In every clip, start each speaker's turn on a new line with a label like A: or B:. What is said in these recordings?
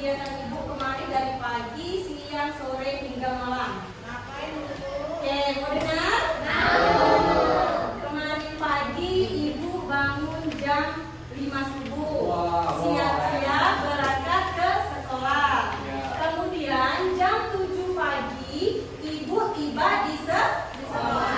A: kegiatan ibu kemarin dari pagi, siang, sore hingga malam?
B: Ngapain Bu?
A: Oke, mau dengar? Kemarin pagi ibu bangun jam 5 subuh. Siap-siap berangkat ke sekolah. Kemudian jam 7 pagi ibu tiba di sekolah.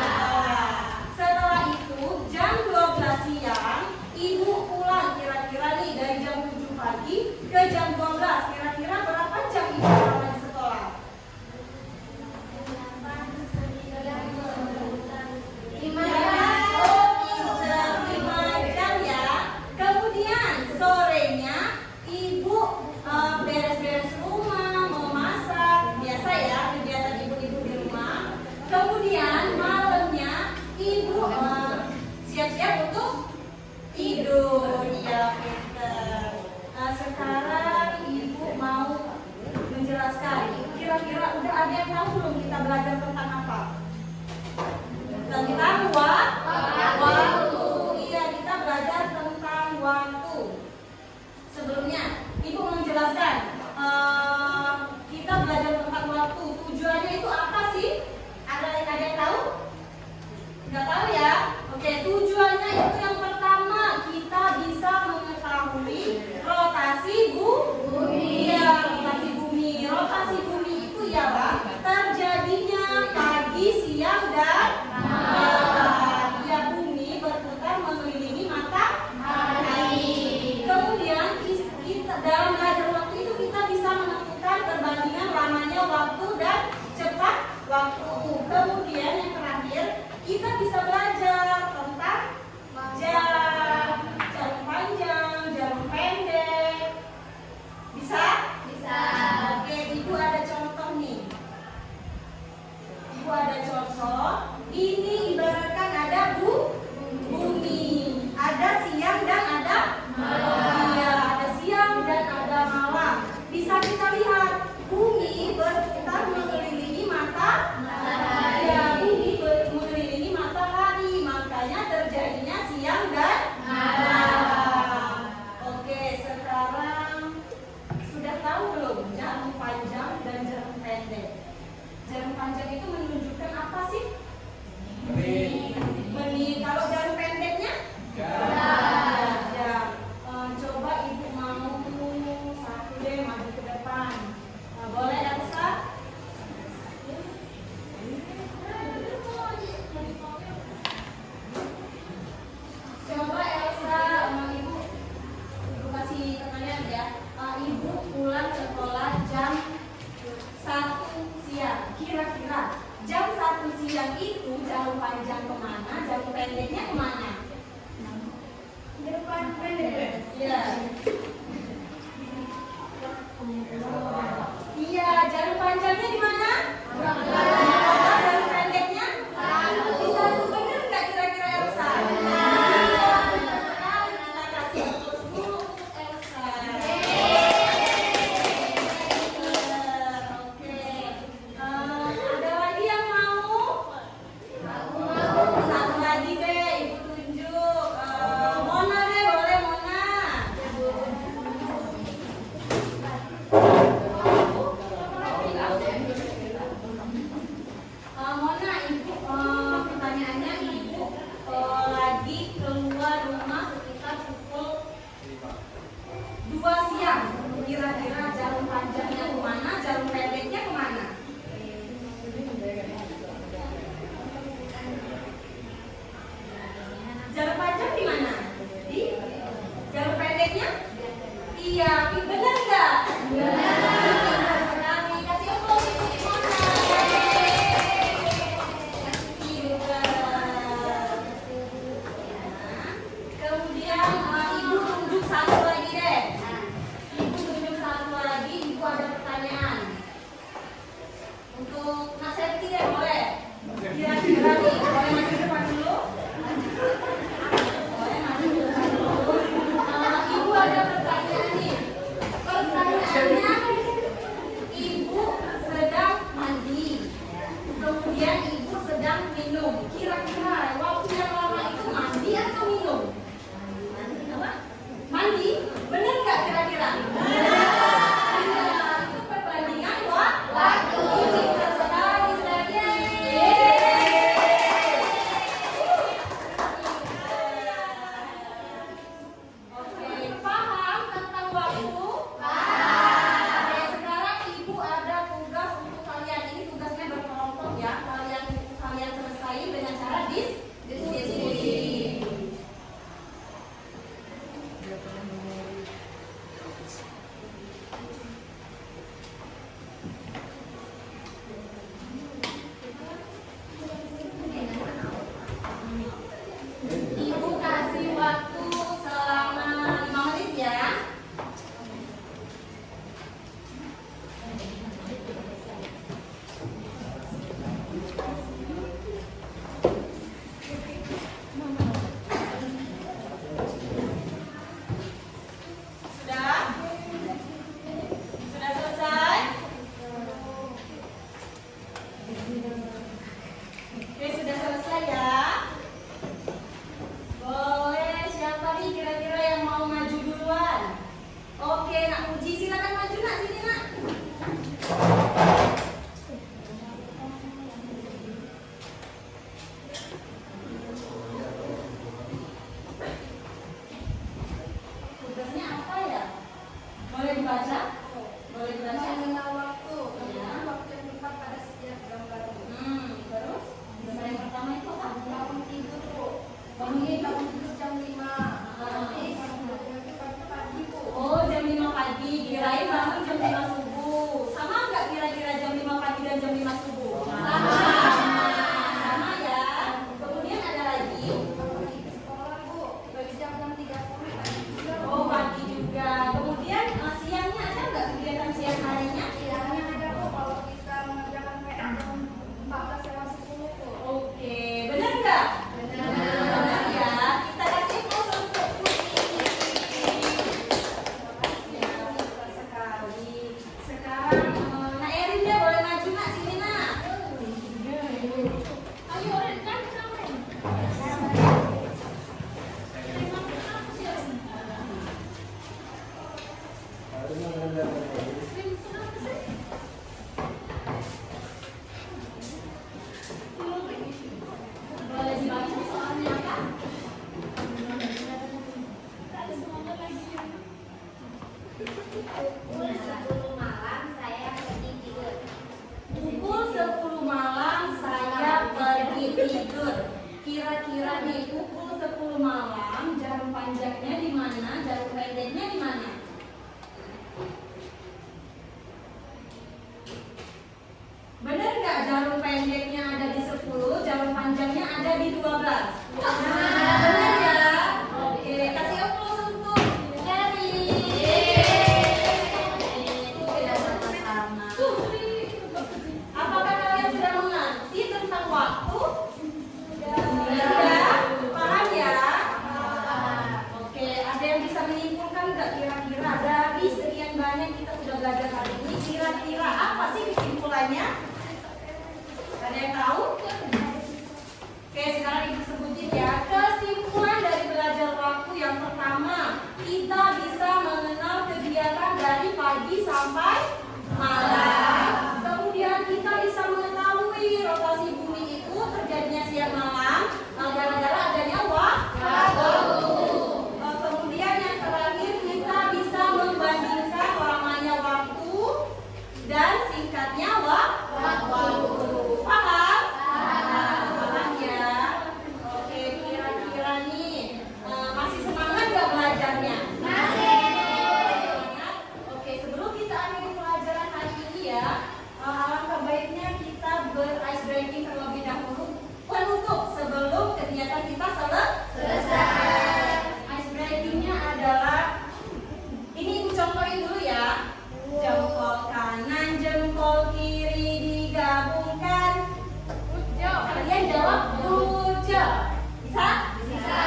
A: Setelah itu jam 12 siang ibu pulang, kira-kira nih dari jam 7 pagi ke jam 12. Kira-kira berapa jam ibu selama di sekolah? 5 jam ya. Kemudian sorenya ibu beres-beres rumah, memasak, biasa ya kegiatan ibu-ibu di rumah. Kemudian malamnya ibu siap-siap untuk tidur. Ya, pinter. Sekarang ibu mau menjelaskan. Kira-kira udah ada yang tahu belum kita belajar tentang apa? Tentang waktu. Iya, kita belajar tentang waktu. Sebelumnya, ibu mau menjelaskan. Kita belajar tentang waktu. Tujuannya itu apa sih? Ada yang tahu? Nggak tahu ya? Oke, tujuannya itu yang pertama kita bisa mengetahui rotasi bumi. Iya, rotasi bumi. Rotasi bumi itu ya, Pak, terjadinya pagi, siang, dan malam. Ya, bumi berputar mengelilingi matahari. Kemudian kita dalam belajar waktu itu kita bisa menentukan perbandingan lamanya waktu dan cepat waktu. Kemudian yang terakhir kita bisa belajar tentang jam panjang, jam pendek. Bisa? Oke, ibu ada contoh nih. Ibu ada contoh. Ini ibaratkan ada bumi. Ada siang dan ada malam. Iya, ada siang dan ada malam. Bisa kita lihat bumi berputar mengelilingi matahari. Ya, bumi mengelilingi matahari, makanya terjadinya siang dan malam. Oke, sekarang sudah tahu belum jarum panjang dan jarum pendek? Jarum panjang itu menunjukkan apa sih? Menit. Kalau jarum pendeknya? Jam. Coba ibu mau satu deh maju ke depan. Boleh Elsa? Coba Elsa, ibu kasih pertanyaan ya. Ibu pulang sekolah jam 1 siang. Kira-kira jam 1 siang itu jarum panjang kemana? Jarum pendeknya kemana? Depan pendek. Iya. Iya, jarum panjangnya di mana? Jarum pendeknya? Di satu. Benar nggak kira-kira Elsa? Kita kasih terus dulu Elsa. Oke. Ada lagi yang mau? Satu lagi deh, ibu tunjuk. Mona deh, boleh Mona. sekarang Nak Erin deh boleh maju nak sini nak. Ayo Erin kan sampai. Boleh dibaca soalnya kan?
B: Pukul 10 malam saya pergi tidur.
A: Pukul 10 malam saya pergi tidur. Kira-kira nih pukul 10 malam jarum panjangnya di mana, jarum pendeknya di mana? Benar nggak jarum pendeknya ada di 10, jarum panjangnya ada di 12? Benar ya? Oke, kasih aplaus untuk Eri. Itu tidak sama-sama. Apakah kalian sudah mengerti tentang waktu? Sudah. Paham ya? Oke, ada yang bisa menyimpulkan nggak kira-kira dari sekian banyak kita sudah belajar hari ini, kira-kira apa sih kesimpulannya? Ada yang tahu? Oke, sekarang ibu sebutin ya. Kesimpulan dari belajar waktu yang pertama, kita bisa mengenal kegiatan dari pagi sampai malam. Kemudian kita bisa mengetahui rotasi bumi itu terjadinya siang malam gara-gara adanya waktu. Kemudian yang terakhir kita bisa membandingkan lamanya waktu dan singkatnya waktu. Paham? Paham ya? Oke, kira-kira nih masih semangat gak belajarnya?
B: Masih.
A: Semangat? Oke, sebelum kita akhiri pelajaran hari ini ya, alangkah baiknya kita ber-ice breaking terlebih dahulu penutup sebelum kegiatan kita selesai. Ice breakingnya adalah ini ibu contohin dulu ya. Jempol kanan, jempol kiri digabungkan. Kalian jawab good job. Bisa? Bisa.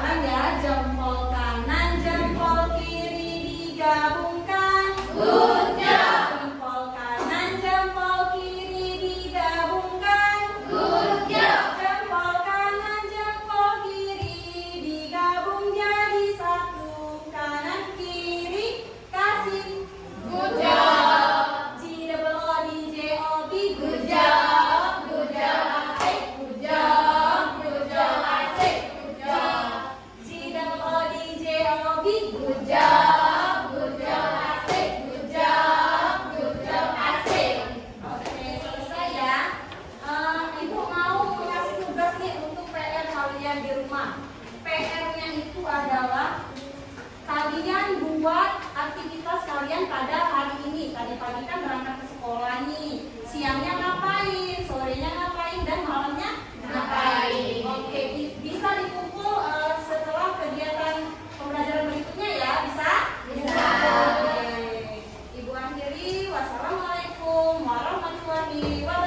A: Ulang ya, jempol kanan, jempol kiri digabungkan. Good job. Jempol kanan, jempol kiri digabungkan. Good job. Jempol kanan, jempol kiri digabung jadi satu. Kanan kiri kasih. Good job. G-double-O-D-J-O-B. Good job. Good job. Asik. Good job. Good job. Asik. Good job. G-double-O-D-J-O-B. Good job. Good job. Asik. Good job. Good job. Asik. Oke, selesai ya. Ibu mau ngasih tugas nih untuk PR kalian di rumah. PR-nya itu adalah kalian buat aktivitas kalian pada hari ini. Tadi pagi kan berangkat ke sekolah nih. Siangnya ngapain, sorenya ngapain, dan malamnya ngapain. Oke, bisa dikumpul setelah kegiatan pembelajaran berikutnya ya, bisa? Bisa. Oke. Ibu akhiri, wassalamualaikum warahmatullahi wabarakatuh.